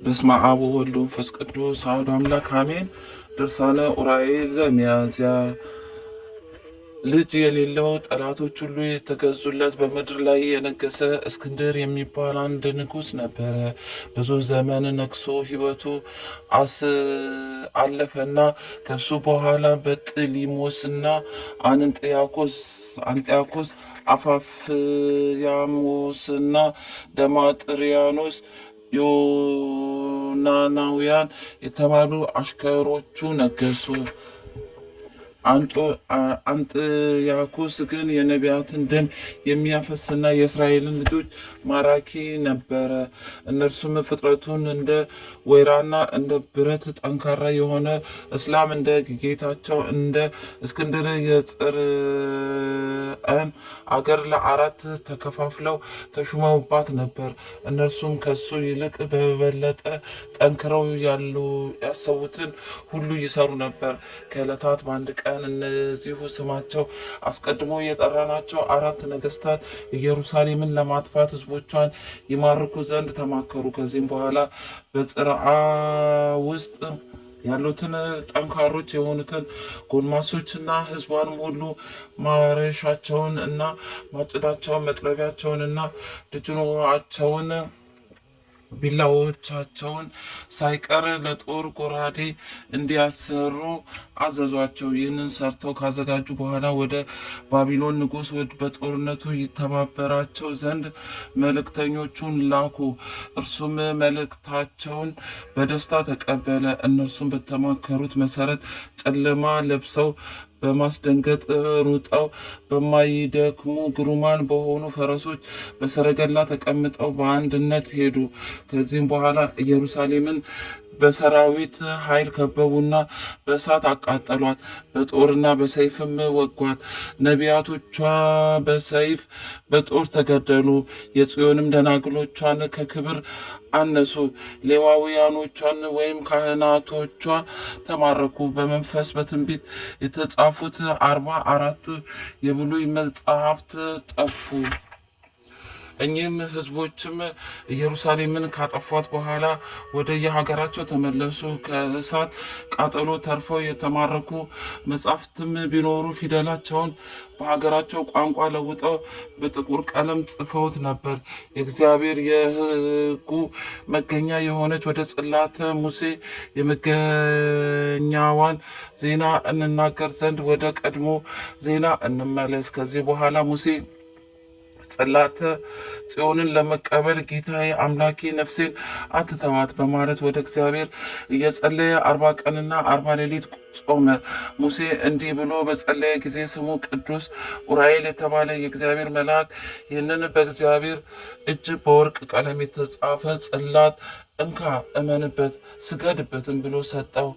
በስመ አብ ወወልድ ወመንፈስ ቅዱስ አሐዱ አምላክ አሜን። ድርሳነ ዑራኤል ዘሚያዝያ። ልጅ የሌለው ጠላቶች ሁሉ የተገዙለት በምድር ላይ የነገሰ እስክንድር የሚባል አንድ ንጉሥ ነበረ። ብዙ ዘመን ነግሶ ሕይወቱ አለፈና ከሱ በኋላ በጥሊሞስና አንጥያኮስ አፋፍያሞስና ደማጥሪያኖስ ዮናናውያን የተባሉ አሽከሮቹ ነገሱ። አንጥያኮስ ግን የነቢያትን ደም የሚያፈስና የእስራኤልን ልጆች ማራኪ ነበረ። እነርሱም ፍጥረቱን እንደ ወይራና እንደ ብረት ጠንካራ የሆነ እስላም እንደ ጌታቸው እንደ እስክንድር የጽርዕን አገር ለአራት ተከፋፍለው ተሹመውባት ነበር። እነርሱም ከሱ ይልቅ በበለጠ ጠንክረው ያሰቡትን ሁሉ ይሰሩ ነበር። ከዕለታት በአንድ ቀን እነዚሁ ስማቸው አስቀድሞ የጠራናቸው አራት ነገስታት ኢየሩሳሌምን ለማጥፋት ሕዝቦቿን ይማርኩ ዘንድ ተማከሩ። ከዚህም በኋላ በጽርዓ ውስጥ ያሉትን ጠንካሮች የሆኑትን ጎልማሶችና ሕዝቧንም ሁሉ ማረሻቸውን እና ማጭዳቸውን መጥረቢያቸውን እና ድጅኖአቸውን ቢላዎቻቸውን ሳይቀር ለጦር ጎራዴ እንዲያሰሩ አዘዟቸው። ይህንን ሰርተው ካዘጋጁ በኋላ ወደ ባቢሎን ንጉሥ በጦርነቱ ይተባበራቸው ዘንድ መልእክተኞቹን ላኩ። እርሱም መልእክታቸውን በደስታ ተቀበለ። እነርሱም በተማከሩት መሰረት ጨለማ ለብሰው በማስደንገጥ ሩጠው በማይደክሙ ግሩማን በሆኑ ፈረሶች በሰረገላ ተቀምጠው በአንድነት ሄዱ። ከዚህም በኋላ ኢየሩሳሌምን በሰራዊት ኃይል ከበቡና በእሳት አቃጠሏት፣ በጦርና በሰይፍም ወጓት። ነቢያቶቿ በሰይፍ በጦር ተገደሉ። የጽዮንም ደናግሎቿን ከክብር አነሱ። ሌዋውያኖቿን ወይም ካህናቶቿ ተማረኩ። በመንፈስ በትንቢት የተጻፉት 44 የብሉይ መጻሕፍት ጠፉ። እኚህም ሕዝቦችም ኢየሩሳሌምን ካጠፏት በኋላ ወደ የሀገራቸው ተመለሱ። ከእሳት ቃጠሎ ተርፈው የተማረኩ መጻሕፍትም ቢኖሩ ፊደላቸውን በሀገራቸው ቋንቋ ለውጠው በጥቁር ቀለም ጽፈውት ነበር። የእግዚአብሔር የሕጉ መገኛ የሆነች ወደ ጽላተ ሙሴ የመገኛዋን ዜና እንናገር ዘንድ ወደ ቀድሞ ዜና እንመለስ። ከዚህ በኋላ ሙሴ ጽላተ ጽዮንን ለመቀበል ጌታዬ አምላኬ ነፍሴን አትተዋት በማለት ወደ እግዚአብሔር እየጸለየ 40 ቀንና 40 ሌሊት ጾመ። ሙሴ እንዲህ ብሎ በጸለየ ጊዜ ስሙ ቅዱስ ዑራኤል የተባለ የእግዚአብሔር መልአክ ይህንን በእግዚአብሔር እጅ በወርቅ ቀለም የተጻፈ ጽላት እንካ እመንበት፣ ስገድበትም ብሎ ሰጠው።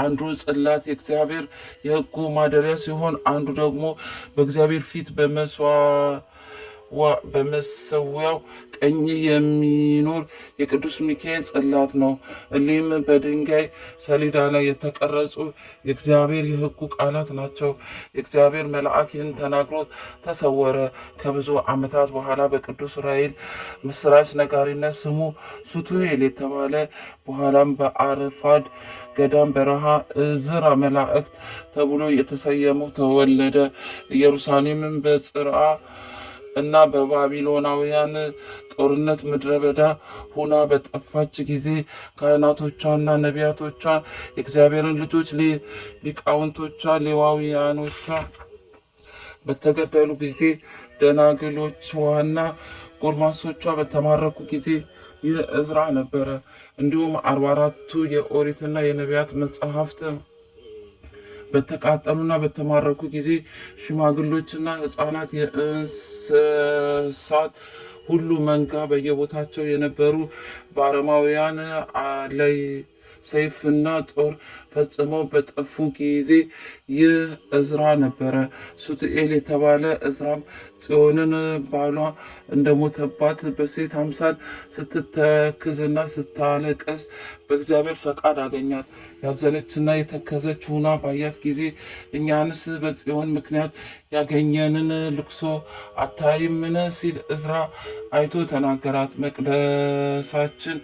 አንዱ ጽላት የእግዚአብሔር የሕጉ ማደሪያ ሲሆን፣ አንዱ ደግሞ በእግዚአብሔር ፊት በመሰዊያው ቀኝ የሚኖር የቅዱስ ሚካኤል ጽላት ነው። እሊህም በድንጋይ ሰሌዳ ላይ የተቀረጹ የእግዚአብሔር የሕጉ ቃላት ናቸው። የእግዚአብሔር መልአክ ይህን ተናግሮ ተሰወረ። ከብዙ ዓመታት በኋላ በቅዱስ ዑራኤል ምስራች ነጋሪነት ስሙ ሱቱኤል የተባለ በኋላም በአረፋድ ገዳም በረሃ ዕዝራ መላእክት ተብሎ የተሰየመው ተወለደ። ኢየሩሳሌምን በጽርዓ እና በባቢሎናውያን ጦርነት ምድረ በዳ ሁና በጠፋች ጊዜ ካህናቶቿና ነቢያቶቿ የእግዚአብሔርን ልጆች ሊቃውንቶቿ ሌዋውያኖቿ በተገደሉ ጊዜ ደናግሎቿና ጎልማሶቿ በተማረኩ ጊዜ ይህ ዕዝራ ነበረ። እንዲሁም 44ቱ የኦሪትና የነቢያት መጽሐፍት በተቃጠሉና በተማረኩ ጊዜ ሽማግሎችና ሕፃናት የእንስሳት ሁሉ መንጋ በየቦታቸው የነበሩ በአረማውያን ላይ ሰይፍና ጦር ፈጽመው በጠፉ ጊዜ ይህ እዝራ ነበረ። ሱቱኤል የተባለ እዝራም ጽዮንን ባሏ እንደሞተባት በሴት አምሳል ስትተክዝና ስታለቀስ በእግዚአብሔር ፈቃድ አገኛት። ያዘነችና የተከዘች ሁና ባያት ጊዜ እኛንስ በጽዮን ምክንያት ያገኘንን ልቅሶ አታይምን ሲል እዝራ አይቶ ተናገራት። መቅደሳችን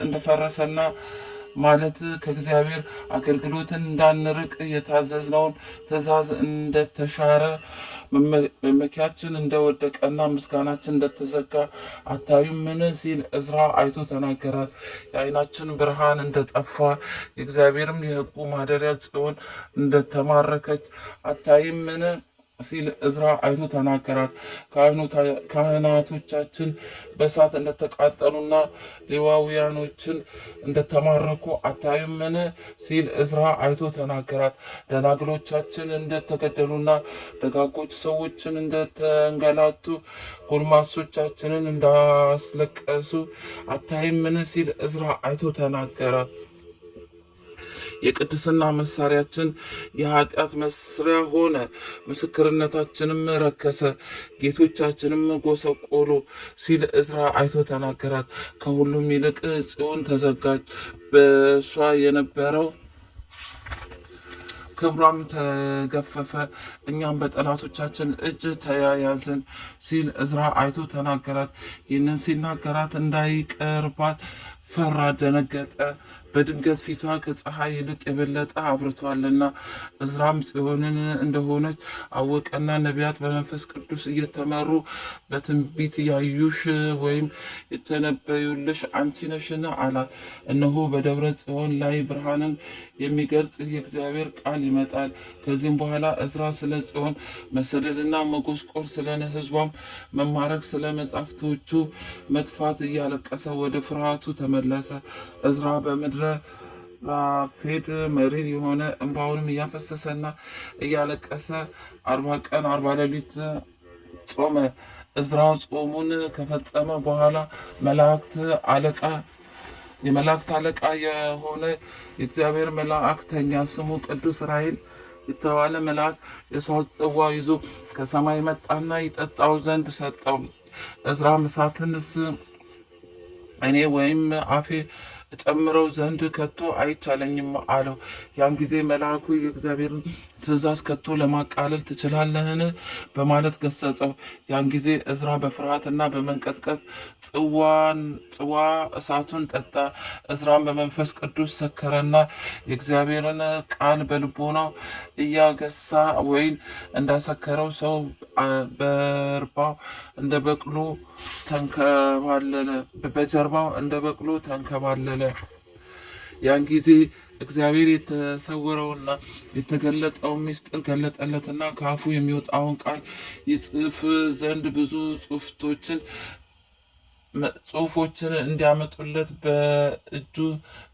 እንደፈረሰና ማለት ከእግዚአብሔር አገልግሎትን እንዳንርቅ የታዘዝነውን ትእዛዝ እንደተሻረ መመኪያችን እንደወደቀና ምስጋናችን እንደተዘጋ አታዩምን ሲል እዝራ አይቶ ተናገራት። የዓይናችን ብርሃን እንደጠፋ የእግዚአብሔርም የሕጉ ማደሪያ ጽዮን እንደተማረከች አታይምን ሲል እዝራ አይቶ ተናገራት። ካህናቶቻችን በእሳት እንደተቃጠሉና ሌዋውያኖችን እንደተማረኩ አታዩምን ሲል እዝራ አይቶ ተናገራት። ደናግሎቻችን እንደተገደሉና ደጋጎች ሰዎችን እንደተንገላቱ ጎልማሶቻችንን እንዳስለቀሱ አታይምን ሲል እዝራ አይቶ ተናገራት። የቅድስና መሳሪያችን የኃጢአት መስሪያ ሆነ፣ ምስክርነታችንም ረከሰ፣ ጌቶቻችንም ጎሰቆሉ ሲል እዝራ አይቶ ተናገራት። ከሁሉም ይልቅ ጽዮን ተዘጋች፣ በእሷ የነበረው ክብሯም ተገፈፈ፣ እኛም በጠላቶቻችን እጅ ተያያዝን ሲል እዝራ አይቶ ተናገራት። ይህንን ሲናገራት እንዳይቀርባት ፈራ፣ ደነገጠ። በድንገት ፊቷ ከፀሐይ ይልቅ የበለጠ አብርቷልና። እዝራም ጽዮንን እንደሆነች አወቀና ነቢያት በመንፈስ ቅዱስ እየተመሩ በትንቢት ያዩሽ ወይም የተነበዩልሽ አንቺ ነሽን አላት። እነሆ በደብረ ጽዮን ላይ ብርሃንን የሚገልጽ የእግዚአብሔር ቃል ይመጣል። ከዚህም በኋላ እዝራ ስለ ጽዮን መሰደድና መጎስቆር፣ ስለ ሕዝቧም መማረክ፣ ስለ መጻሕፍቶቹ መጥፋት እያለቀሰ ወደ ፍርሃቱ ተመለሰ። እዝራ በምድረ ራፌድ መሪር የሆነ እንባውንም እያፈሰሰና እያለቀሰ 40 ቀን 40 ሌሊት ጾመ። እዝራ ጾሙን ከፈጸመ በኋላ የመላእክት አለቃ የሆነ የእግዚአብሔር መልአክተኛ ስሙ ቅዱስ ራሔል የተባለ መልአክ የሦስት ጽዋ ይዞ ከሰማይ መጣና ይጠጣው ዘንድ ሰጠው። እዝራ እሳትንስ እኔ ወይም አፌ ጨምረው ዘንድ ከቶ አይቻለኝም አለው። ያን ጊዜ መልአኩ የእግዚአብሔርን ትእዛዝ ከቶ ለማቃለል ትችላለህን በማለት ገሰጸው። ያን ጊዜ እዝራ በፍርሃትና በመንቀጥቀጥ ጽዋ እሳቱን ጠጣ። እዝራም በመንፈስ ቅዱስ ሰከረና የእግዚአብሔርን ቃል በልቦናው እያገሳ ወይን እንዳሰከረው ሰው በጀርባው እንደ በቅሎ ተንከባለለ። ያን ጊዜ እግዚአብሔር የተሰወረውና የተገለጠው ምስጢር ገለጠለትና ከአፉ የሚወጣውን ቃል ይጽፍ ዘንድ ብዙ ጽሑፎችን እንዲያመጡለት በእጁ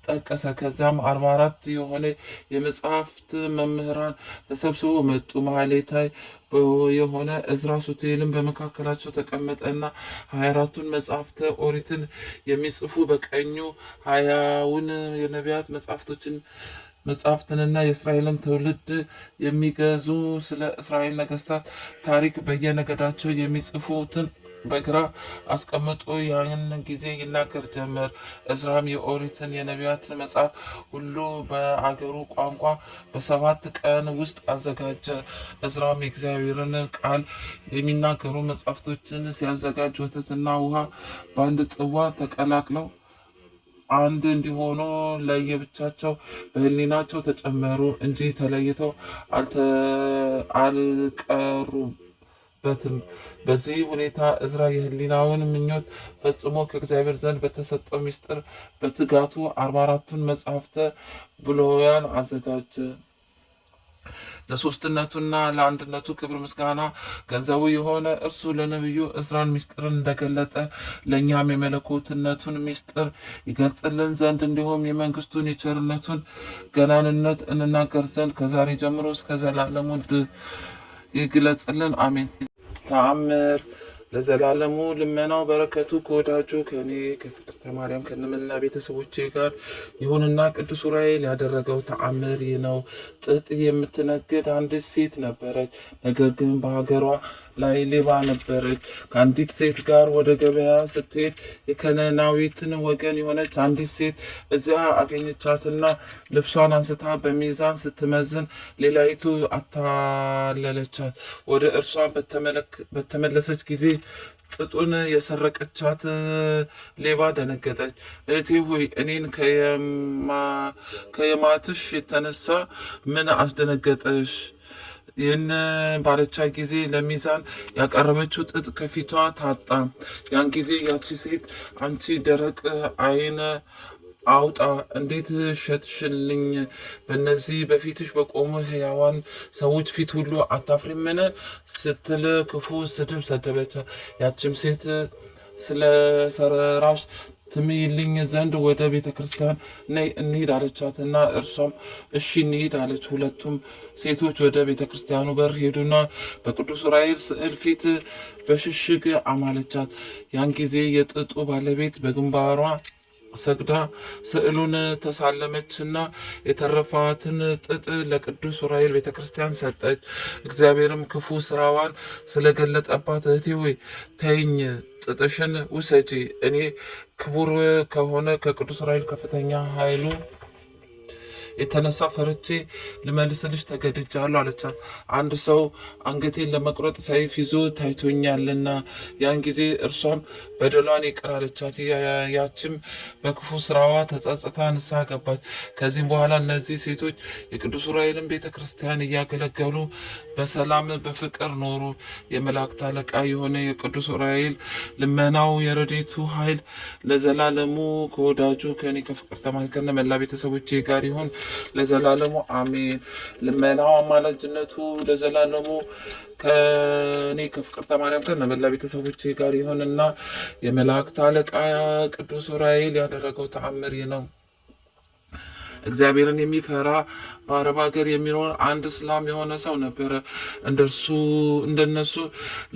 ጠቀሰ። ከዚያም 44 የሆነ የመጽሐፍት መምህራን ተሰብስበው መጡ። ማህሌታይ የሆነ እዝራ ሱቱኤልን በመካከላቸው ተቀመጠና 24ቱን መጽሐፍተ ኦሪትን የሚጽፉ በቀኙ 20ውን የነቢያት መጽሐፍትንና የእስራኤልን ትውልድ የሚገዙ ስለ እስራኤል ነገስታት ታሪክ በየነገዳቸው የሚጽፉትን በግራ አስቀምጦ ያን ጊዜ ይናገር ጀመር። እዝራም የኦሪትን የነቢያትን መጽሐፍ ሁሉ በአገሩ ቋንቋ በ7 ቀን ውስጥ አዘጋጀ። እዝራም የእግዚአብሔርን ቃል የሚናገሩ መጽሐፍቶችን ሲያዘጋጅ ወተትና ውሃ በአንድ ጽዋ ተቀላቅለው አንድ እንዲሆኑ ለየብቻቸው በሕሊናቸው ተጨመሩ እንጂ ተለይተው አልቀሩም። በዚህ ሁኔታ እዝራ የሕሊናውን ምኞት ፈጽሞ ከእግዚአብሔር ዘንድ በተሰጠው ምስጢር በትጋቱ 44ቱን መጽሐፍተ ብሉያት አዘጋጀ። ለሶስትነቱና ለአንድነቱ ክብር ምስጋና ገንዘቡ የሆነ እርሱ ለነቢዩ እዝራን ምስጢርን እንደገለጠ ለእኛም የመለኮትነቱን ምስጢር ይገልጽልን ዘንድ እንዲሁም የመንግስቱን የቸርነቱን ገናንነት እንናገር ዘንድ ከዛሬ ጀምሮ እስከ ዘላለሙ ይግለጽልን፣ አሜን። ተአምር ለዘላለሙ ልመናው በረከቱ ከወዳጁ ከእኔ ከፍቅርተ ማርያም ከነመላ ቤተሰቦቼ ጋር ይሁንና ቅዱስ ዑራኤል ያደረገው ተአምር ይህ ነው። ጥጥ የምትነግድ አንዲት ሴት ነበረች። ነገር ግን በሀገሯ ላይ ሌባ ነበረች። ከአንዲት ሴት ጋር ወደ ገበያ ስትሄድ የከነናዊትን ወገን የሆነች አንዲት ሴት እዚያ አገኘቻትና ልብሷን አንስታ በሚዛን ስትመዝን ሌላይቱ አታለለቻት። ወደ እርሷ በተመለሰች ጊዜ ጥጡን የሰረቀቻት ሌባ ደነገጠች። እህቴ ሆይ እኔን ከየማትሽ የተነሳ ምን አስደነገጠሽ? ይህን ባለቻ ጊዜ ለሚዛን ያቀረበችው ጥጥ ከፊቷ ታጣ። ያን ጊዜ ያቺ ሴት አንቺ ደረቅ ዓይነ አውጣ እንዴት ሸጥሽልኝ? በእነዚህ በፊትሽ በቆሙ ሕያዋን ሰዎች ፊት ሁሉ አታፍሪምን? ስትል ክፉ ስድብ ሰደበቻት። ያችም ሴት ስለ ሰራሽ ትምይልኝ ዘንድ ወደ ቤተ ክርስቲያን ነይ እንሂድ አለቻትና እርሷም እሺ እንሂድ አለች። ሁለቱም ሴቶች ወደ ቤተ ክርስቲያኑ በር ሄዱና በቅዱስ ዑራኤል ስዕል ፊት በሽሽግ አማለቻት። ያን ጊዜ የጥጡ ባለቤት በግንባሯ ሰግዳ ስዕሉን ተሳለመችና የተረፋትን ጥጥ ለቅዱስ ዑራኤል ቤተ ክርስቲያን ሰጠች። እግዚአብሔርም ክፉ ስራዋን ስለገለጠባት እህቴ ሆይ ተይኝ፣ ጥጥሽን ውሰጂ፣ እኔ ክቡር ከሆነ ከቅዱስ ዑራኤል ከፍተኛ ኃይሉ የተነሳ ፈርቼ ልመልስልሽ ተገድጃለሁ አለቻት። አንድ ሰው አንገቴን ለመቁረጥ ሰይፍ ይዞ ታይቶኛልና። ያን ጊዜ እርሷም በደሏን ይቅር አለቻት። ያችም በክፉ ስራዋ ተጸጽታ ንስሐ ገባች። ከዚህም በኋላ እነዚህ ሴቶች የቅዱስ ዑራኤልን ቤተ ክርስቲያን እያገለገሉ በሰላም በፍቅር ኖሩ። የመላእክት አለቃ የሆነ የቅዱስ ዑራኤል ልመናው የረድኤቱ ኃይል ለዘላለሙ ከወዳጁ ከእኔ ከፍቅርተ ማርያም ከነመላ ቤተሰቦቼ ጋር ይሁን ለዘላለሙ አሜን። ልመናው አማላጅነቱ ለዘላለሙ ከእኔ ከፍቅርተ ማርያም ከነመላ ቤተሰቦቼ ጋር ይሁንና የመላእክት አለቃ ቅዱስ ዑራኤል ያደረገው ተአምር ነው። እግዚአብሔርን የሚፈራ በአረብ ሀገር የሚኖር አንድ እስላም የሆነ ሰው ነበረ። እንደነሱ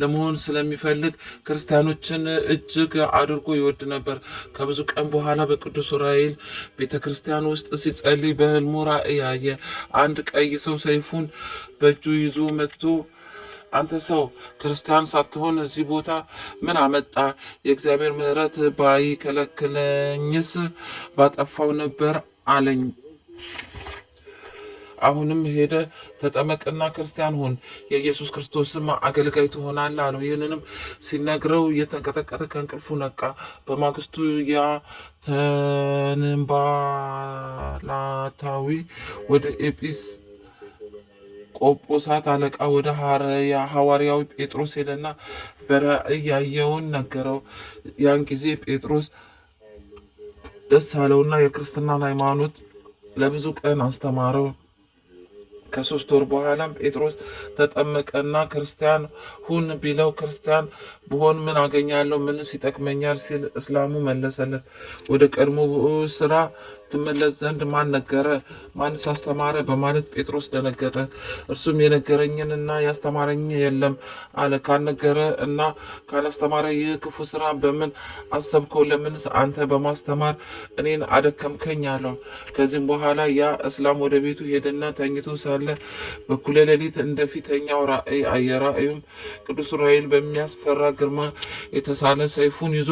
ለመሆን ስለሚፈልግ ክርስቲያኖችን እጅግ አድርጎ ይወድ ነበር። ከብዙ ቀን በኋላ በቅዱስ ዑራኤል ቤተ ክርስቲያን ውስጥ ሲጸልይ በሕልሙ ራእይ አየ። አንድ ቀይ ሰው ሰይፉን በእጁ ይዞ መጥቶ አንተ ሰው ክርስቲያን ሳትሆን እዚህ ቦታ ምን አመጣ? የእግዚአብሔር ምሕረት ባይከለክለኝስ ባጠፋው ነበር አለኝ። አሁንም ሄደ ተጠመቅና ክርስቲያን ሁን፣ የኢየሱስ ክርስቶስም አገልጋይ ትሆናለህ አለው። ይህንንም ሲነግረው እየተንቀጠቀጠ ከእንቅልፉ ነቃ። በማግስቱ ያ ተንባላታዊ ወደ ኤጲስ ቆጶሳት አለቃ ወደ ሐዋርያዊ ጴጥሮስ ሄደና በራእይ ያየውን ነገረው። ያን ጊዜ ጴጥሮስ ደስ አለውና የክርስትናን ሃይማኖት ለብዙ ቀን አስተማረው። ከ3 ወር በኋላም ጴጥሮስ ተጠመቀና ክርስቲያን ሁን ቢለው ክርስቲያን ብሆን ምን አገኛለሁ? ምንስ ይጠቅመኛል? ሲል እስላሙ መለሰለት። ወደ ቀድሞ ስራ ትመለስ ዘንድ ማን ነገረ? ማንስ አስተማረ? በማለት ጴጥሮስ ደነገጠ። እርሱም የነገረኝንና ያስተማረኝ የለም አለ። ካልነገረ እና ካላስተማረ ይህ ክፉ ስራ በምን አሰብከው? ለምንስ አንተ በማስተማር እኔን አደከምከኝ አለው። ከዚህም በኋላ ያ እስላም ወደ ቤቱ ሄደና ተኝቶ ሳለ በኩለ ሌሊት እንደ ፊተኛው ራእይ አየ። ራእዩም ቅዱስ ዑራኤል በሚያስፈራ ግርማ የተሳለ ሰይፉን ይዞ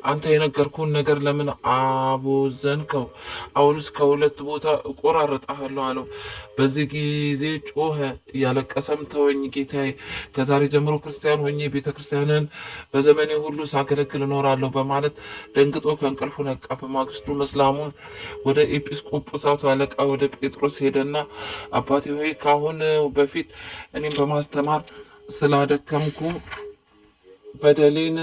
አንተ የነገርኩህን ነገር ለምን አቦዘንከው? አሁንስ ከሁለት ቦታ እቆራረጣለሁ አለው። በዚህ ጊዜ ጮኸ፣ እያለቀሰም ተወኝ ጌታዬ፣ ከዛሬ ጀምሮ ክርስቲያን ሆኜ ቤተ ክርስቲያንን በዘመኔ ሁሉ ሳገለግል እኖራለሁ በማለት ደንግጦ ከእንቅልፉ ነቃ። በማግስቱ እስላሙን ወደ ኤጲስቆጶሳቱ አለቃ ወደ ጴጥሮስ ሄደና አባቴ ሆይ ከአሁን በፊት እኔም በማስተማር ስላደከምኩ በደሌን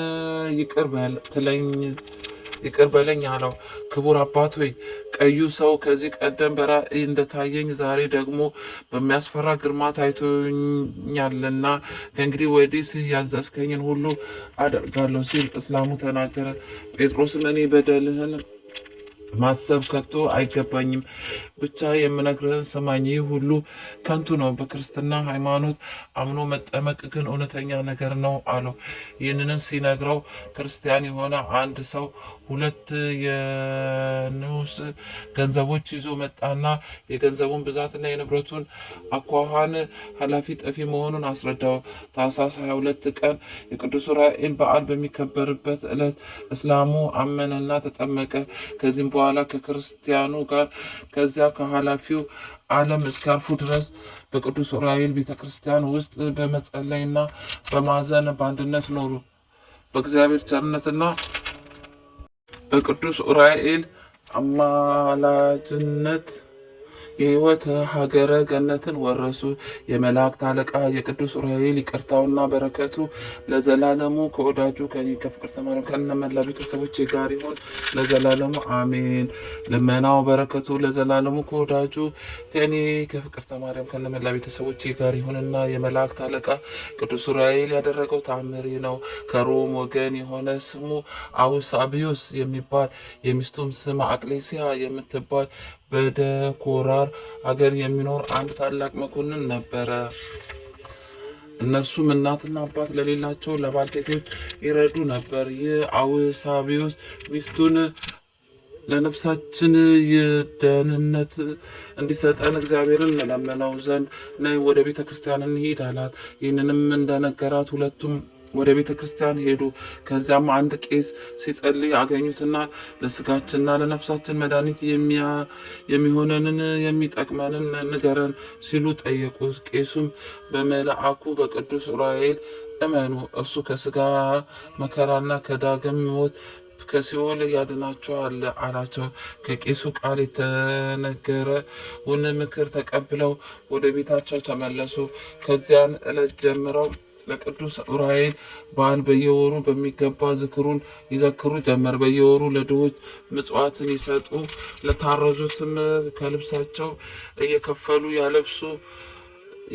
ይቅር በለኝ አለው። ክቡር አባት ሆይ ቀዩ ሰው ከዚህ ቀደም በራእይ እንደታየኝ ዛሬ ደግሞ በሚያስፈራ ግርማ ታይቶኛልና ከእንግዲህ ወዲህ ያዘዝከኝን ሁሉ አደርጋለሁ ሲል እስላሙ ተናገረ። ጴጥሮስም እኔ በደልህን ማሰብ ከቶ አይገባኝም። ብቻ የምነግርህን ስማኝ። ይህ ሁሉ ከንቱ ነው። በክርስትና ሃይማኖት አምኖ መጠመቅ ግን እውነተኛ ነገር ነው አለው። ይህንን ሲነግረው ክርስቲያን የሆነ አንድ ሰው 2 የንዑስ ገንዘቦች ይዞ መጣና የገንዘቡን ብዛትና የንብረቱን አኳኋን ኃላፊ ጠፊ መሆኑን አስረዳው። ታኅሳስ 22 ቀን የቅዱስ ዑራኤል በዓል በሚከበርበት ዕለት እስላሙ አመነና ተጠመቀ። ከዚህም በኋላ ከክርስቲያኑ ጋር ከዚያ ከኃላፊው ዓለም እስካልፉ ድረስ በቅዱስ ዑራኤል ቤተ ክርስቲያን ውስጥ በመጸለይና በማዘን በአንድነት ኖሩ። በእግዚአብሔር ቸርነትና በቅዱስ ዑራኤል አማላጅነት የሕይወት ሀገረ ገነትን ወረሱ። የመላእክት አለቃ የቅዱስ ዑራኤል ይቅርታውና በረከቱ ለዘላለሙ ከወዳጁ ከፍቅርተ ማርያም ከነመላ ቤተሰቦች ጋር ይሁን ለዘላለሙ አሜን። ልመናው በረከቱ ለዘላለሙ ከወዳጁ ከኔ ከፍቅርተ ማርያም ከነመላ ቤተሰቦች ጋር ይሁንና የመላእክት አለቃ ቅዱስ ዑራኤል ያደረገው ተአምር ነው። ከሮም ወገን የሆነ ስሙ አውሳቢዮስ የሚባል የሚስቱም ስም አቅሌሲያ የምትባል በደኮራር አገር የሚኖር አንድ ታላቅ መኮንን ነበረ። እነርሱም እናትና አባት ለሌላቸው ለባልቴቶች ይረዱ ነበር። ይህ አውሳቢዮስ ሚስቱን ለነፍሳችን የደህንነት እንዲሰጠን እግዚአብሔርን እንለምነው ዘንድ ነይ ወደ ቤተ ክርስቲያን እንሂድ አላት። ይህንንም እንደነገራት ሁለቱም ወደ ቤተ ክርስቲያን ሄዱ። ከዚያም አንድ ቄስ ሲጸልይ አገኙትና ለስጋችንና ለነፍሳችን መድኃኒት የሚሆነንን የሚጠቅመንን ንገረን ሲሉ ጠየቁት። ቄሱም በመልአኩ በቅዱስ ዑራኤል እመኑ፣ እርሱ ከስጋ መከራና ከዳግም ሞት ከሲኦል ያድናቸዋል አላቸው። ከቄሱ ቃል የተነገረውን ምክር ተቀብለው ወደ ቤታቸው ተመለሱ። ከዚያን ዕለት ጀምረው ለቅዱስ ዑራኤል በዓል በየወሩ በሚገባ ዝክሩን ይዘክሩ ጀመር። በየወሩ ለድሆች ምጽዋትን ይሰጡ፣ ለታረዙትም ከልብሳቸው እየከፈሉ ያለብሱ፣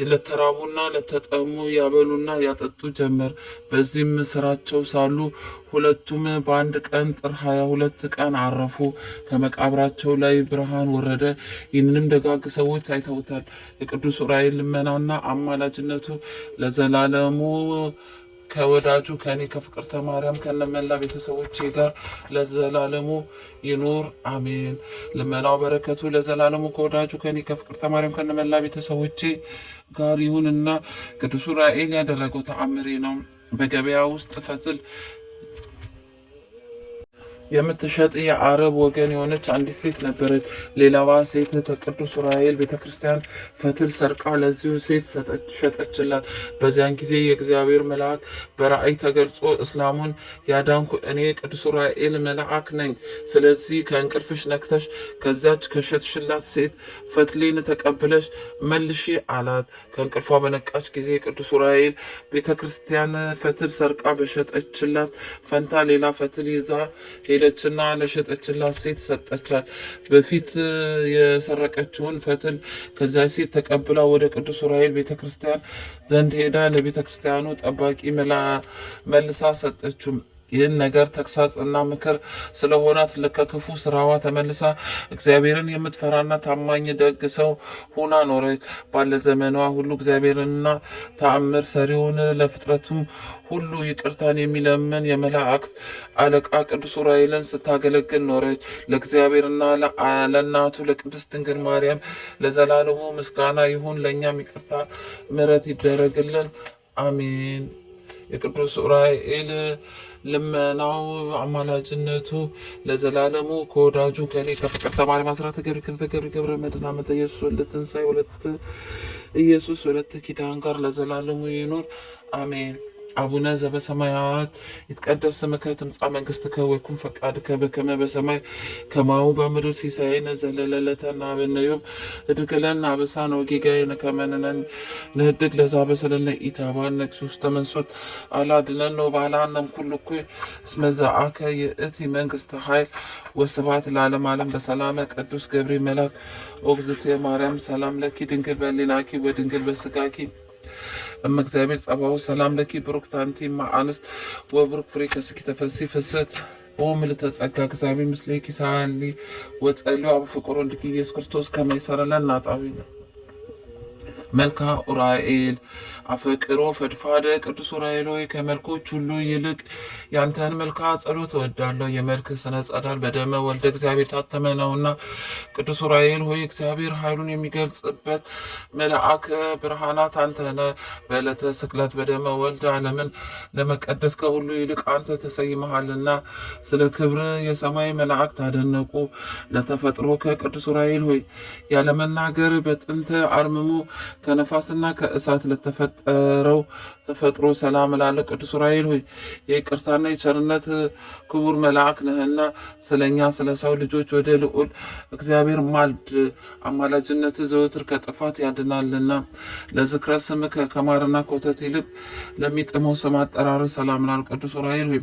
ለተራቡና ለተጠሙ ያበሉና ያጠጡ ጀመር። በዚህም ስራቸው ሳሉ ሁለቱም በአንድ ቀን ጥር 22 ቀን አረፉ። ከመቃብራቸው ላይ ብርሃን ወረደ። ይህንንም ደጋግ ሰዎች አይተውታል። የቅዱስ ዑራኤል ልመናና አማላጅነቱ ለዘላለሙ ከወዳጁ ከኔ ከፍቅርተ ማርያም ከነመላ ቤተሰቦቼ ጋር ለዘላለሙ ይኑር አሜን። ልመናው በረከቱ ለዘላለሙ ከወዳጁ ከኔ ከፍቅርተ ማርያም ከነመላ ቤተሰቦቼ ጋር ይሁንና ቅዱስ ዑራኤል ያደረገው ተአምሬ ነው። በገበያ ውስጥ ፈትል የምትሸጥ የአረብ ወገን የሆነች አንዲት ሴት ነበረች። ሌላዋ ሴት ከቅዱስ ዑራኤል ቤተክርስቲያን ፈትል ሰርቃ ለዚሁ ሴት ሸጠችላት። በዚያን ጊዜ የእግዚአብሔር መልአክ በራእይ ተገልጾ እስላሙን ያዳንኩ እኔ ቅዱስ ዑራኤል መልአክ ነኝ። ስለዚህ ከእንቅልፍሽ ነክተሽ ከዚያች ከሸጥሽላት ሴት ፈትሌን ተቀብለሽ መልሺ አላት። ከእንቅልፏ በነቃች ጊዜ ቅዱስ ዑራኤል ቤተክርስቲያን ፈትል ሰርቃ በሸጠችላት ፈንታ ሌላ ፈትል ይዛ ሄደችና ለሸጠችላት ሴት ሰጠቻት። በፊት የሰረቀችውን ፈትል ከዚያ ሴት ተቀብላ ወደ ቅዱስ ዑራኤል ቤተክርስቲያን ዘንድ ሄዳ ለቤተክርስቲያኑ ጠባቂ መልሳ ሰጠችው። ይህን ነገር ተግሳጽና ምክር ስለሆናት ከክፉ ስራዋ ተመልሳ እግዚአብሔርን የምትፈራና ታማኝ ደግ ሰው ሁና ኖረች። ባለ ዘመኗ ሁሉ እግዚአብሔርንና ተአምር ሰሪውን ለፍጥረቱም ሁሉ ይቅርታን የሚለምን የመላእክት አለቃ ቅዱስ ዑራኤልን ስታገለግል ኖረች። ለእግዚአብሔርና ለእናቱ ለቅድስት ድንግል ማርያም ለዘላለሙ ምስጋና ይሁን። ለእኛም ይቅርታ ምሕረት ይደረግልን አሜን። የቅዱስ ዑራኤል ልመናው አማላጅነቱ ለዘላለሙ ከወዳጁ ከኔ ከፍቅርተ ማርያም አስራተ ገብረ ክንፈ ገብረ መድኅን ዓመተ ኢየሱስ ወልደ ትንሣኤ ወለተ ኢየሱስ ወለተ ኪዳን ጋር ለዘላለሙ ይኑር አሜን። አቡነ ዘበሰማያት ይትቀደስ ስምከ ትምጻእ መንግሥትከ ወይኩን ፈቃድከ በከመ በሰማይ ከማሁ በምድር ሲሳየነ ዘለለዕለትነ ሀበነ ዮም ህድግ ለነ አበሳነ ወጌጋየነ ከመ ንህድግ ለዘአበሰለነ ኢታብአነ ውስተ መንሱት አላድኅነነ ወባልሐነ እምኩሉ እኩይ እስመ ዘአከ ይእቲ መንግሥተ ኃይል ወስብሐት ለዓለመ ዓለም። በሰላመ ቅዱስ ገብርኤል መልአክ ኦግዝእትየ ማርያም ሰላም ለኪ ድንግል በሕሊናኪ ወድንግል በሥጋኪ እመ እግዚአብሔር ጸባኦት ሰላም ለኪ ብሩክት አንቲ እም አንስት ወብሩክ ፍሬ ከርሥኪ ተፈሥሒ ፍስሕት ኦ ምልዕተ ጸጋ እግዚአብሔር ምስሌኪ ሳሊ ወጸልዩ አብ ፍቁር ወልድኪ ኢየሱስ ክርስቶስ ከመ ይሠረይ ናጣዊነ መልካ ኡራኤል አፈቅሮ ፈድፋደ ቅዱስ ኡራኤል ሆይ ከመልኮች ሁሉ ይልቅ ያንተን መልካ ጸሎት እወዳለሁ። የመልክ ስነ ጸዳል በደመ ወልደ እግዚአብሔር ታተመ ነውና። ቅዱስ ኡራኤል ሆይ እግዚአብሔር ኃይሉን የሚገልጽበት መልአከ ብርሃናት አንተ ነህ። በዕለተ ስቅለት በደመ ወልድ ዓለምን ለመቀደስ ከሁሉ ይልቅ አንተ ተሰይመሃልና ስለ ክብር የሰማይ መላእክት አደነቁ። ለተፈጥሮ ከቅዱስ ኡራኤል ሆይ ያለመናገር በጥንተ አርምሞ ከነፋስና ከእሳት ለተፈጠረው ተፈጥሮ ሰላም ላለ ቅዱስ ኡራኤል ሆይ የይቅርታና የቸርነት ክቡር መልአክ ነህና ስለኛ ስለ ሰው ልጆች ወደ ልዑል እግዚአብሔር ማልድ። አማላጅነት ዘወትር ከጥፋት ያድናልና። ለዝክረ ስምከ ከማርና ኮተት ይልቅ ለሚጥመው ስም አጠራር ሰላም ላለ ቅዱስ ኡራኤል ሆይ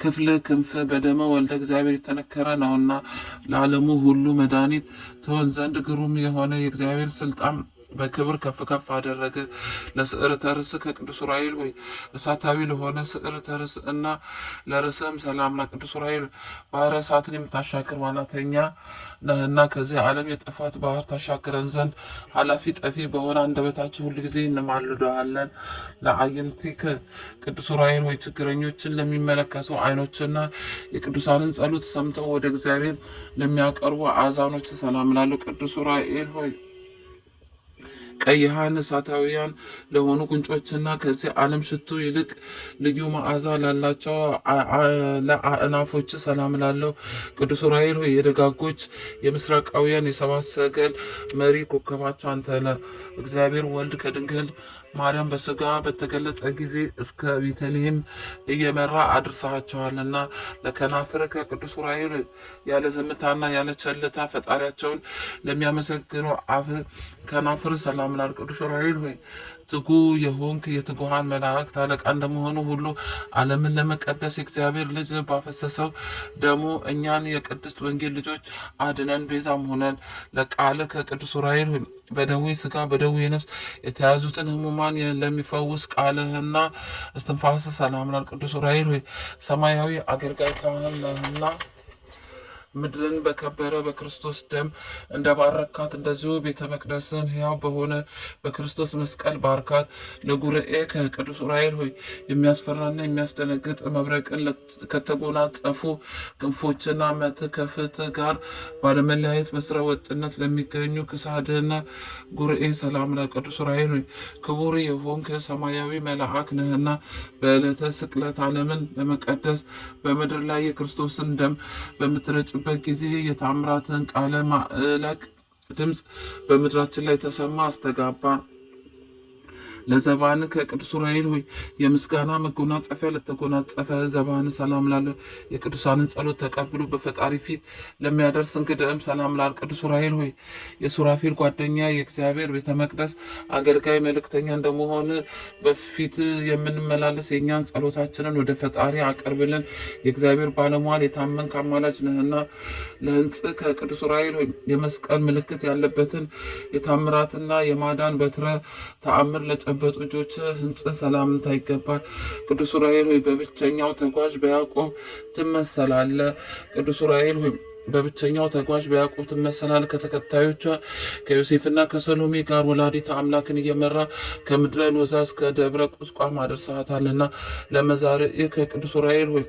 ክፍል ክንፍ በደመ ወልደ እግዚአብሔር የተነከረ ነውና ለዓለሙ ሁሉ መድኃኒት ትሆን ዘንድ ግሩም የሆነ የእግዚአብሔር ስልጣን በክብር ከፍ ከፍ አደረገ። ለስዕርተ ርዕስ ከቅዱስ ኡራኤል ሆይ እሳታዊ ለሆነ ስዕርተ ርዕስ እና ለርዕስም ሰላም ቅዱስ ኡራኤል ባህረ እሳትን የምታሻግር ዋናተኛ ነህና ከዚህ ዓለም የጥፋት ባህር ታሻግረን ዘንድ ኃላፊ ጠፊ በሆነ አንደበታችን ሁል ጊዜ እንማልደዋለን። ለአይንቲከ ቅዱስ ኡራኤል ሆይ ችግረኞችን ለሚመለከቱ ዓይኖችና የቅዱሳንን ጸሎት ሰምተው ወደ እግዚአብሔር ለሚያቀርቡ አዛኖች ሰላም ላለው ቅዱስ ኡራኤል ሆይ ቀይሃን እሳታውያን ለሆኑ ጉንጮችና ከዚህ ዓለም ሽቱ ይልቅ ልዩ መዓዛ ላላቸው ለአእናፎች ሰላም ላለው ቅዱስ ኡራኤል ሆይ የደጋጎች የምስራቃውያን የሰባት ሰገል መሪ ኮከባቸው አንተ ነህ። እግዚአብሔር ወልድ ከድንግል ማርያም በስጋ በተገለጸ ጊዜ እስከ ቤተልሔም እየመራ አድርሰሃቸዋልና ለከናፍር ከቅዱስ ኡራኤል ያለ ዝምታና ያለ ቸልታ ፈጣሪያቸውን ለሚያመሰግኑ አፍ ከናፍር ሰላም ላል ቅዱስ ኡራኤል ሆይ ትጉ የሆንክ የትጉሃን መላእክት አለቃ እንደመሆኑ ሁሉ ዓለምን ለመቀደስ የእግዚአብሔር ልጅ ባፈሰሰው ደሙ እኛን የቅድስት ወንጌል ልጆች አድነን ቤዛም ሆነን። ለቃል ከቅዱስ ኡራኤል ሆይ በደዌ ስጋ በደዌ ነፍስ የተያዙትን ሕሙማን ለሚፈውስ ቃልህና እስትንፋስ ሰላም ላል ቅዱስ ኡራኤል ሆይ ሰማያዊ አገልጋይ ካህን ነህና ምድርን በከበረ በክርስቶስ ደም እንደባረካት እንደዚሁ ቤተ መቅደስን ሕያው በሆነ በክርስቶስ መስቀል ባርካት። ለጉርኤ ከቅዱስ ኡራኤል ሆይ የሚያስፈራና የሚያስደነግጥ መብረቅን ከተጎናጸፉ ክንፎችና ከፍት ጋር ባለመለያየት በስራ ወጥነት ለሚገኙ ክሳድህና ጉርኤ ሰላም ለቅዱስ ኡራኤል ሆይ ክቡር የሆንክ ሰማያዊ መልአክ ነህና በዕለተ ስቅለት ዓለምን ለመቀደስ በምድር ላይ የክርስቶስን ደም በምትረጭ ጊዜ የታምራትን ቃለ ማዕለቅ ድምፅ በምድራችን ላይ ተሰማ አስተጋባ። ለዘባን ከቅዱስ ኡራኤል ሆይ የምስጋና መጎናጸፊያ ለተጎናጸፈ ዘባን ሰላም ላለው የቅዱሳንን ጸሎት ተቀብሎ በፈጣሪ ፊት ለሚያደርስ እንግዳም ሰላም ላል ቅዱስ ኡራኤል ሆይ የሱራፌል ጓደኛ የእግዚአብሔር ቤተ መቅደስ አገልጋይ መልእክተኛ እንደመሆን በፊት የምንመላለስ የእኛን ጸሎታችንን ወደ ፈጣሪ አቀርብልን። የእግዚአብሔር ባለሟል የታመንክ አማላጅ ነህና ለሕንጽ ከቅዱስ ኡራኤል ሆይ የመስቀል ምልክት ያለበትን የታምራትና የማዳን በትረ ተአምር ለጨበጡ እጆች ሕንጽ ሰላምታ ይገባል። ቅዱስ ኡራኤል ሆይ በብቸኛው ተጓዥ በያዕቆብ ትመሰላለህ። ቅዱስ ኡራኤል ሆይ በብቸኛው ተጓዥ በያዕቆብ ትመሰላለህ። ከተከታዮቿ ከዮሴፍና ከሰሎሜ ጋር ወላዲተ አምላክን እየመራ ከምድረ ሎዛ እስከ ደብረ ቁስቋም አደርሰሃታልና ለመዛርዕ ከቅዱስ ኡራኤል ሆይ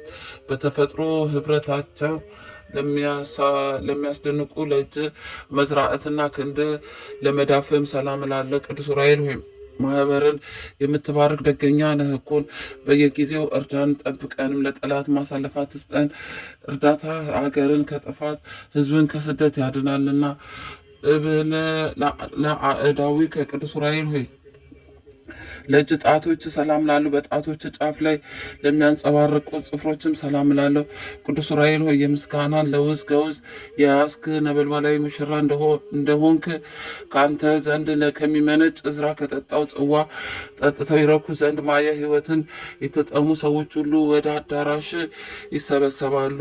በተፈጥሮ ህብረታቸው ለሚያስደንቁ ለእጅ መዝራዕትና ክንድ ለመዳፍም ሰላም ላለ ቅዱስ ኡራኤል ሆይ ማህበርን የምትባርክ ደገኛ ነህ እኮን በየጊዜው እርዳን፣ ጠብቀንም ለጠላት ማሳለፋት ስጠን። እርዳታ አገርን ከጥፋት ህዝብን ከስደት ያድናልና። እብል ለአእዳዊ ከቅዱስ ኡራኤል ሆይ ለእጅ ጣቶች ሰላም ላሉ በጣቶች ጫፍ ላይ ለሚያንጸባርቁ ጽፍሮችም ሰላም ላለው ቅዱስ ኡራኤል ሆይ የምስጋናን ለውዝ ገውዝ የያዝክ ነበልባላዊ ሙሽራ እንደሆንክ ከአንተ ዘንድ ከሚመነጭ እዝራ ከጠጣው ጽዋ ጠጥተው ይረኩ ዘንድ ማየ ሕይወትን የተጠሙ ሰዎች ሁሉ ወደ አዳራሽ ይሰበሰባሉ።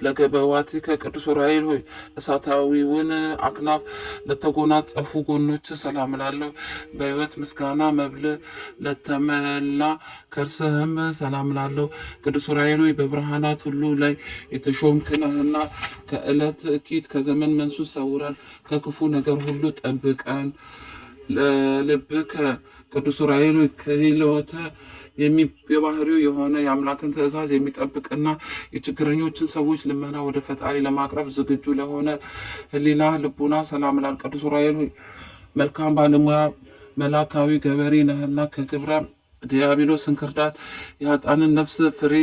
ለገበዋት ከቅዱስ ኡራኤል ሆይ እሳታዊውን አክናፍ ለተጎናጸፉ ጎኖች ሰላም ላለው በሕይወት ምስጋና መብል ለተመላ ከርስህም ሰላም ላለው ቅዱስ ዑራኤል ሆይ በብርሃናት ሁሉ ላይ የተሾምክ ነህና ከዕለት እኪት ከዘመን መንሱስ ሰውረን ከክፉ ነገር ሁሉ ጠብቀን። ለልብከ ቅዱስ ዑራኤል ክህሎተ የባህሪው የሆነ የአምላክን ትእዛዝ የሚጠብቅና የችግረኞችን ሰዎች ልመና ወደ ፈጣሪ ለማቅረብ ዝግጁ ለሆነ ሕሊና ልቡና ሰላም ላል ቅዱስ ዑራኤል መልካም ባለሙያ መላካዊ ገበሬ ነህና ከክብረ ዲያብሎስ እንክርዳድ የኃጥአንን ነፍስ ፍሬ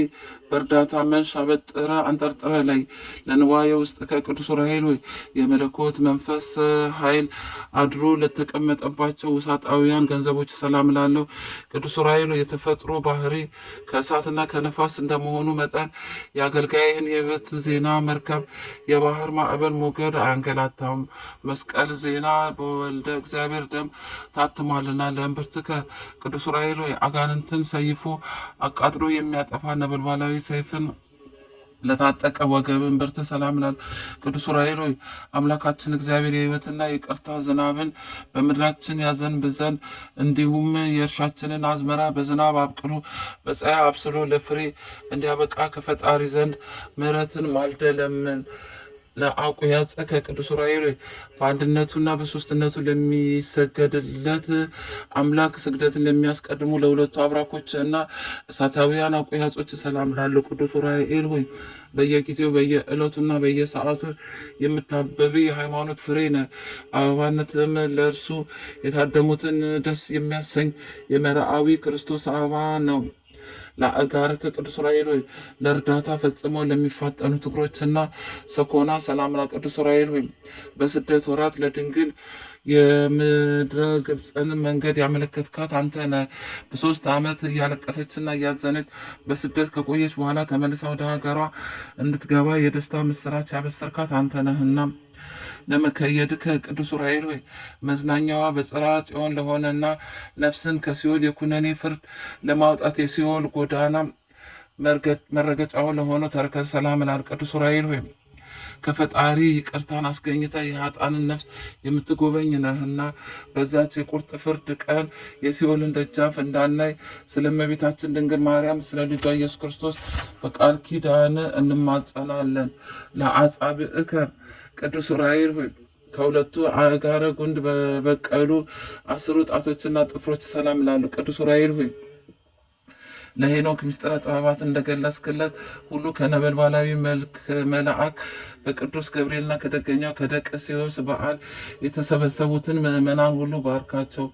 በእርዳታ መንሽ አበጥረ አንጠርጥረ ላይ ለንዋየ ውስጥ ከቅዱስ ዑራኤል ሆይ የመለኮት መንፈስ ኃይል አድሮ ለተቀመጠባቸው ውሳጣውያን ገንዘቦች ሰላም ላለው ቅዱስ ዑራኤል የተፈጥሮ ባህሪ ከእሳትና ከነፋስ እንደመሆኑ መጠን የአገልጋይህን የሕይወት ዜና መርከብ የባህር ማዕበል ሞገድ አያንገላታውም። መስቀል ዜና በወልደ እግዚአብሔር ደም ታትሟልና ለእምብርትከ ቅዱስ ዑራኤል ሆይ አጋንንትን ሰይፎ አቃጥሎ የሚያጠፋ ነበልባላዊ ሰይፍን ለታጠቀ ወገብን ብርት ሰላም ላል ቅዱስ ዑራኤል ሆይ አምላካችን እግዚአብሔር የሕይወትና የይቅርታ ዝናብን በምድራችን ያዘንብ ዘንድ እንዲሁም የእርሻችንን አዝመራ በዝናብ አብቅሎ በፀሐይ አብስሎ ለፍሬ እንዲያበቃ ከፈጣሪ ዘንድ ምሕረትን ማልደለምን ለአቁያጸከ ቅዱስ ዑራኤል በአንድነቱና በሶስትነቱ ለሚሰገድለት አምላክ ስግደትን ለሚያስቀድሙ ለሁለቱ አብራኮች እና እሳታዊያን አቁያጾች ሰላም ላለው ቅዱስ ዑራኤል ሆይ በየጊዜው በየዕለቱና በየሰዓቱ የምታበብ የሃይማኖት ፍሬ ነህ። አበባነትም ለእርሱ የታደሙትን ደስ የሚያሰኝ የመርአዊ ክርስቶስ አበባ ነው። ለአጋርከ ቅዱስ ዑራኤል ሆይ ለእርዳታ ፈጽመው ለሚፋጠኑ ትግሮችና ሰኮና ሰላም ላ ቅዱስ ዑራኤል ሆይ በስደት ወራት ለድንግል የምድረ ግብፅን መንገድ ያመለከትካት አንተ ነህ። በ3 ዓመት እያለቀሰችና እያዘነች በስደት ከቆየች በኋላ ተመልሳ ወደ ሀገሯ እንድትገባ የደስታ ምስራች ያበሰርካት አንተ ነህና ለመከየድከ ቅዱስ ዑራኤል ሆይ መዝናኛዋ በጽርሐ ጽዮን ለሆነና ነፍስን ከሲኦል የኩነኔ ፍርድ ለማውጣት የሲኦል ጎዳና መረገጫው ለሆነ ተረከዝ ሰላም ላል ቅዱስ ዑራኤል ሆይ ከፈጣሪ ይቅርታን አስገኝታ የኃጥአንን ነፍስ የምትጎበኝ ነህና በዛች የቁርጥ ፍርድ ቀን የሲኦልን ደጃፍ እንዳናይ ስለ እመቤታችን ድንግል ማርያም ስለ ልጇ ኢየሱስ ክርስቶስ በቃል ኪዳን እንማጸናለን። ለአጻብዕከ ቅዱስ ዑራኤል ሆይ ከሁለቱ አጋረ ጉንድ በበቀሉ 10 ጣቶችና ጥፍሮች ሰላም ላሉ ቅዱስ ዑራኤል ሆይ ለሄኖክ ምስጢረ ጥበባት እንደገለጽክለት ሁሉ ከነበልባላዊ መልአክ በቅዱስ ገብርኤልና ከደገኛው ከደቅስዮስ በዓል የተሰበሰቡትን ምእመናን ሁሉ ባርካቸው።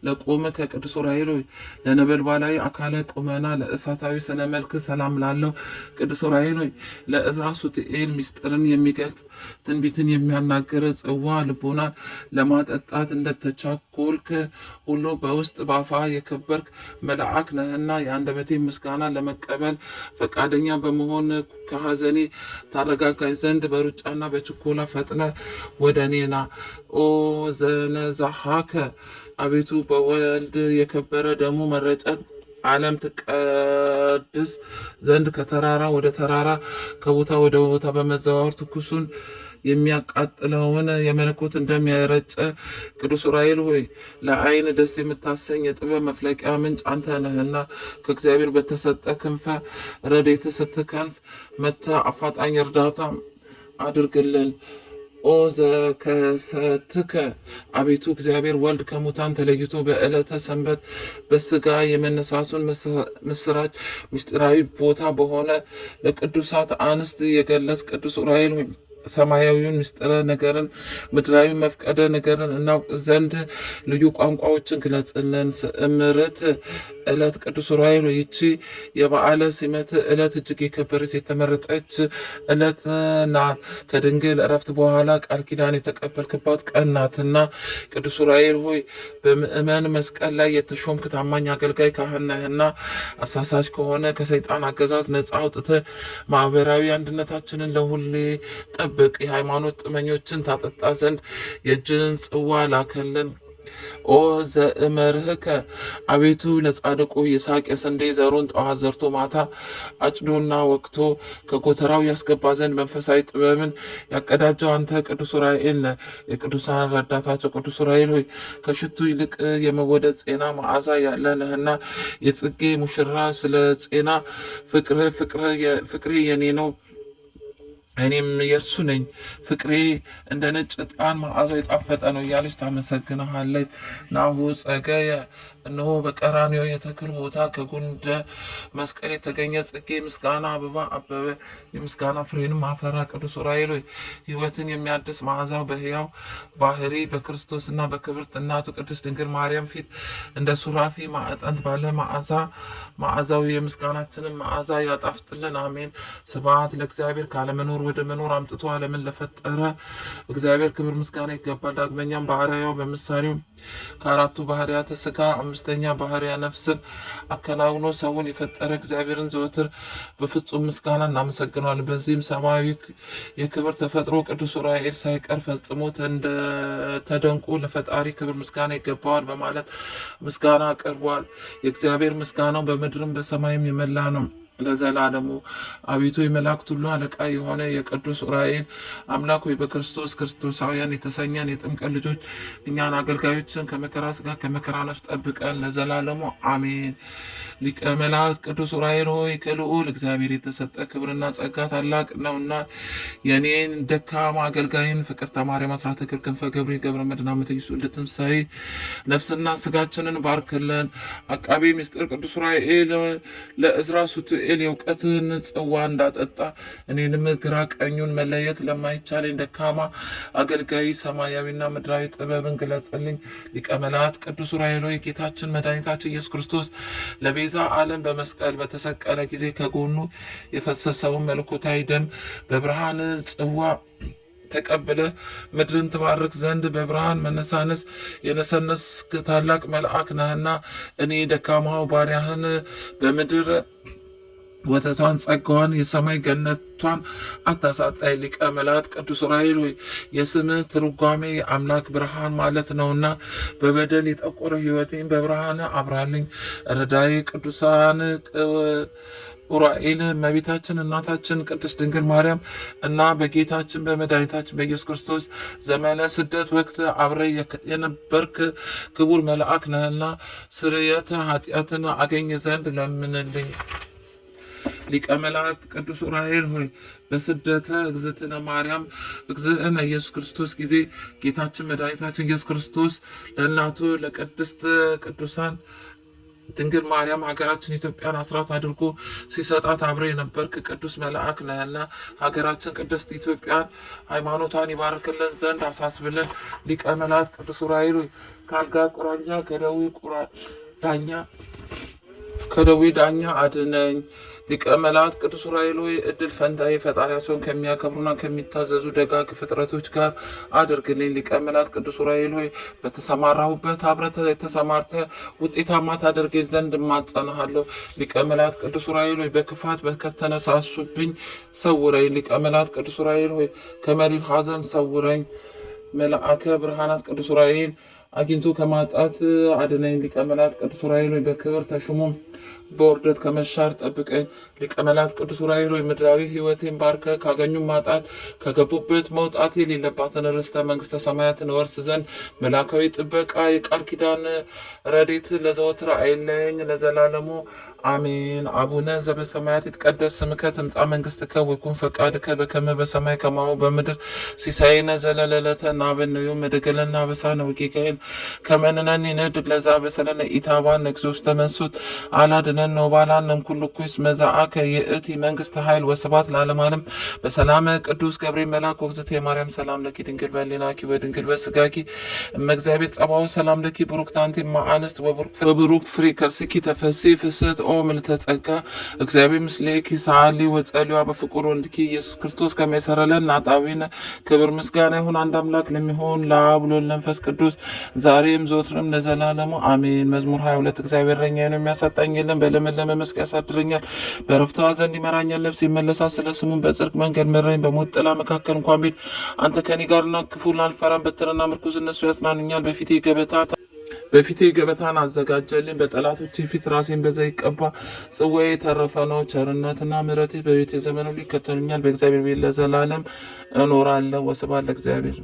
ለቆመ ከቅዱስ ዑራኤል ሆይ ለነበልባላዊ አካለ ቁመና ለእሳታዊ ስነ መልክ ሰላም ላለው ቅዱስ ዑራኤል ሆይ ለዕዝራ ሱቱኤል ምስጢርን የሚገልጽ ትንቢትን የሚያናገር ጽዋ ልቦናን ለማጠጣት እንደተቻኮልክ ሁሉ በውስጥ ባፋ የከበርክ መልአክ ነህና የአንደበቴ ምስጋና ለመቀበል ፈቃደኛ በመሆን ከሐዘኔ ታረጋጋኝ ዘንድ በሩጫና በችኮላ ፈጥነ ወደ እኔና ኦ ዘነዛሃከ አቤቱ በወልድ የከበረ ደሙ መረጨት ዓለም ትቀድስ ዘንድ ከተራራ ወደ ተራራ ከቦታ ወደ ቦታ በመዘዋወር ትኩሱን የሚያቃጥለውን የመለኮት እንደሚያረጨ ቅዱስ ዑራኤል ሆይ ለዓይን ደስ የምታሰኝ የጥበብ መፍለቂያ ምንጭ አንተ ነህና ከእግዚአብሔር በተሰጠ ክንፈ ረድኤት ስትከንፍ መጥተ አፋጣኝ እርዳታ አድርግልን። ኦ ዘከሰትከ አቤቱ እግዚአብሔር ወልድ ከሙታን ተለይቶ በዕለተ ሰንበት በስጋ የመነሳቱን ምስራች ምስጢራዊ ቦታ በሆነ ለቅዱሳት አንስት የገለጽ ቅዱስ ዑራኤል ሆይ ሰማያዊውን ምስጢረ ነገርን ምድራዊ መፍቀደ ነገርን እናውቅ ዘንድ ልዩ ቋንቋዎችን ግለጽልን። ስእምርት ዕለት ቅዱስ ዑራኤል ይቺ የበዓለ ሲመት ዕለት እጅግ የከበረች የተመረጠች ዕለት ናት። ከድንግል እረፍት በኋላ ቃል ኪዳን የተቀበልክባት ቀን ናትና ቅዱስ ዑራኤል ሆይ በምእመን መስቀል ላይ የተሾምክ ታማኝ አገልጋይ ካህን ነህና አሳሳች ከሆነ ከሰይጣን አገዛዝ ነጻ አውጥተ ማህበራዊ አንድነታችንን ለሁሌ ጠብቅ። የሃይማኖት ጥመኞችን ታጠጣ ዘንድ የእጅን ጽዋ ላከልን። ኦ ዘእመርህከ አቤቱ ለጻድቁ ይስሐቅ የስንዴ ዘሩን ጠዋት ዘርቶ ማታ አጭዶና ወቅቶ ከጎተራው ያስገባ ዘንድ መንፈሳዊ ጥበብን ያቀዳጀው አንተ ቅዱስ ዑራኤል ነህ። የቅዱሳን ረዳታቸው ቅዱስ ዑራኤል ሆይ ከሽቱ ይልቅ የመወደድ ጤና መዓዛ ያለ ነህና የጽጌ ሙሽራ ስለ ጤና ፍቅሬ የኔ ነው እኔም የእሱ ነኝ፣ ፍቅሬ እንደ ነጭ ዕጣን መዓዛው የጣፈጠ ነው እያለች ታመሰግንሃለች። ናሁ ጸገየ እነሆ በቀራንዮ የተክል ቦታ ከጉንደ መስቀል የተገኘ ጽጌ ምስጋና አበባ አበበ፣ የምስጋና ፍሬንም አፈራ። ቅዱስ ዑራኤል ሆይ ሕይወትን የሚያድስ መዓዛው በሕያው ባህሪ በክርስቶስና በክብርት እናቱ ቅድስት ድንግል ማርያም ፊት እንደ ሱራፊ ማዕጠንት ባለ መዓዛዊ የምስጋናችንን መዓዛ ያጣፍጥልን። አሜን። ስብሐት ለእግዚአብሔር ካለመኖር ወደ መኖር አምጥቶ ዓለምን ለፈጠረ እግዚአብሔር ክብር ምስጋና ይገባል። ዳግመኛም ባህርያው በምሳሌው ከአራቱ ባህርያተ ሥጋ አምስተኛ ባህርያ ነፍስን አከናውኖ ሰውን የፈጠረ እግዚአብሔርን ዘወትር በፍጹም ምስጋና እናመሰግነዋለን። በዚህም ሰማያዊ የክብር ተፈጥሮ ቅዱስ ዑራኤል ሳይቀር ፈጽሞ ተደንቆ ለፈጣሪ ክብር ምስጋና ይገባዋል በማለት ምስጋና አቅርቧል። የእግዚአብሔር ምስጋናው በምድርም በሰማይም የመላ ነው ለዘላለሙ። አቤቱ የመላእክት ሁሉ አለቃ የሆነ የቅዱስ ዑራኤል አምላክ ሆይ በክርስቶስ ክርስቶሳውያን የተሰኘን የጥምቀት ልጆች እኛን አገልጋዮችን ከመከራ ሥጋ ከመከራ ነፍስ ጠብቀን ለዘላለሙ አሜን። ሊቀ መላእክት ቅዱስ ዑራኤል ሆይ ከልዑል እግዚአብሔር የተሰጠ ክብርና ጸጋ ታላቅ ነውና የኔን ደካማ አገልጋይን ፍቅርተ ማርያም አስራተ ክንፈ ገብርኤል ገብረ መድኅን ዓመተ ኢየሱስ ልትንሳኤ ነፍስና ሥጋችንን ባርክልን። አቃቤ ምስጢር ቅዱስ ዑራኤል ለእዝራ ሱቱኤል የእውቀትን ጽዋ እንዳጠጣ እኔንም ግራ ቀኙን መለየት ለማይቻለኝ ደካማ አገልጋይ ሰማያዊና ምድራዊ ጥበብን ግለጽልኝ። ሊቀ መላእክት ቅዱስ ዑራኤል ሆይ ጌታችን መድኃኒታችን ኢየሱስ ክርስቶስ ለቤዛ ዓለም በመስቀል በተሰቀለ ጊዜ ከጎኑ የፈሰሰውን መለኮታዊ ደም በብርሃን ጽዋ ተቀብለ ምድርን ትባርክ ዘንድ በብርሃን መነሳነስ የነሰነስክ ታላቅ መልአክ ነህና እኔ ደካማው ባሪያህን በምድር ወተቷን ጸጋዋን የሰማይ ገነቷን አታሳጣኝ። ሊቀ መላእክት ቅዱስ ዑራኤል ሆይ የስምህ ትርጓሜ የአምላክ ብርሃን ማለት ነውና በበደል የጠቆረ ሕይወቴን በብርሃን አብራልኝ። ረዳይ ቅዱሳን ዑራኤል እመቤታችን እናታችን ቅድስት ድንግል ማርያም እና በጌታችን በመድኃኒታችን በኢየሱስ ክርስቶስ ዘመነ ስደት ወቅት አብረ የነበርክ ክቡር መልአክ ነህና ስርየተ ኃጢአትን አገኝ ዘንድ ለምንልኝ። ሊቀ መላእክት ቅዱስ ዑራኤል ሆይ በስደተ እግዝእትነ ማርያም እግዝእነ ኢየሱስ ክርስቶስ ጊዜ ጌታችን መድኃኒታችን ኢየሱስ ክርስቶስ ለእናቱ ለቅድስት ቅዱሳን ድንግል ማርያም ሀገራችን ኢትዮጵያን አስራት አድርጎ ሲሰጣት አብረ የነበርክ ቅዱስ መልአክ ነህና ሀገራችን ቅድስት ኢትዮጵያን ሃይማኖቷን ይባርክልን ዘንድ አሳስብልን። ሊቀ መላእክት ቅዱስ ዑራኤል ሆይ ከአልጋ ቁራኛ ከደዌ ዳኛ አድነኝ። ሊቀ መላእክት ቅዱስ ዑራኤል ሆይ እድል ፈንታዬ ፈጣሪያቸውን ከሚያከብሩና ከሚታዘዙ ደጋግ ፍጥረቶች ጋር አድርግልኝ። ሊቀ መላእክት ቅዱስ ዑራኤል ሆይ በተሰማራሁበት አብረተ የተሰማርተ ውጤታማ ታደርገኝ ዘንድ እማጸናሃለሁ። ሊቀ መላእክት ቅዱስ ዑራኤል ሆይ በክፋት ከተነሳሱብኝ ሰውረኝ። ሊቀ መላእክት ቅዱስ ዑራኤል ሆይ ከመሪር ሐዘን ሰውረኝ። መልአከ ብርሃናት ቅዱስ ዑራኤል አግኝቶ ከማጣት አድነኝ። ሊቀ መላእክት ቅዱስ ዑራኤል ሆይ በክብር ተሹሞ በውርደት ከመሻር ጠብቀኝ። ሊቀ መላእክት ቅዱስ ዑራኤል ሆይ ምድራዊ ሕይወቴን ባርከ ካገኙ ማጣት ከገቡበት መውጣት የሌለባትን ርስተ መንግስተ ሰማያትን ወርስ ዘንድ መላካዊ ጥበቃ የቃል ኪዳን ረድኤት ለዘወትር አይለየኝ ለዘላለሙ አሜን። አቡነ ዘበሰማያት ይትቀደስ ስምከ ትምጻእ መንግስትከ ወይኩን ፈቃድከ በከመ በሰማይ ከማሁ በምድር ሲሳየነ ዘለለዕለትነ ሀበነ ዮም ወኅድግ ለነ አበሳነ ወጌጋየነ ከመ ንሕነኒ ንኅድግ ለዘአበሰለነ ኢታብአነ እግዚኦ ውስተ መንሱት አላድኅነነ ወባልሐነ እምኩሉ ኩይስ መዛአከ ይእቲ መንግስተ ኃይል ወስብሐት ለዓለመ ዓለም። በሰላመ ቅዱስ ገብርኤል መልአክ ወእግዝእትየ ማርያም ሰላም ለኪ ድንግል በሕሊናኪ ወድንግል በሥጋኪ እመ እግዚአብሔር ጸባኦት ሰላም ለኪ ቡሩክት አንቲ እም አንስት ወቡሩክ ፍሬ ከርሥኪ ተፈሥሒ ፍስሕት ኦ ምልዕተ ጸጋ እግዚአብሔር ምስሌኪ ሰአሊ ወጸልዩ በፍቁር ወልድኪ ኢየሱስ ክርስቶስ ከመ ይሠረይ ኃጣውኢነ። ክብር ምስጋና ይሁን አንድ አምላክ ለሚሆን ለአብ ወወልድ ወመንፈስ ቅዱስ ዛሬም ዘወትርም ለዘላለሙ አሜን። መዝሙር 22 እግዚአብሔር እረኛዬ ነው፣ የሚያሳጣኝ የለም። በለመለመ መስክ ያሳድረኛል፣ በዕረፍት ውኃ ዘንድ ይመራኛል። ነፍሴ ይመለሳል፣ ስለ ስሙም በጽድቅ መንገድ መራኝ። በሞት ጥላ መካከል እንኳን ብሄድ አንተ ከእኔ ጋር ነህና ክፉን አልፈራም። በትርና ምርኩዝ እነሱ ያጽናኑኛል። በፊቴ ገበታ በፊቴ ገበታን አዘጋጀልኝ፣ በጠላቶቼ ፊት ራሴን በዘይት ቀባ። ጽዋዬ የተረፈ ነው። ቸርነትና ምሕረቴ በቤቴ ዘመን ሁሉ ይከተሉኛል። በእግዚአብሔር ቤት ለዘላለም እኖራለሁ። ወስብሐት ለእግዚአብሔር።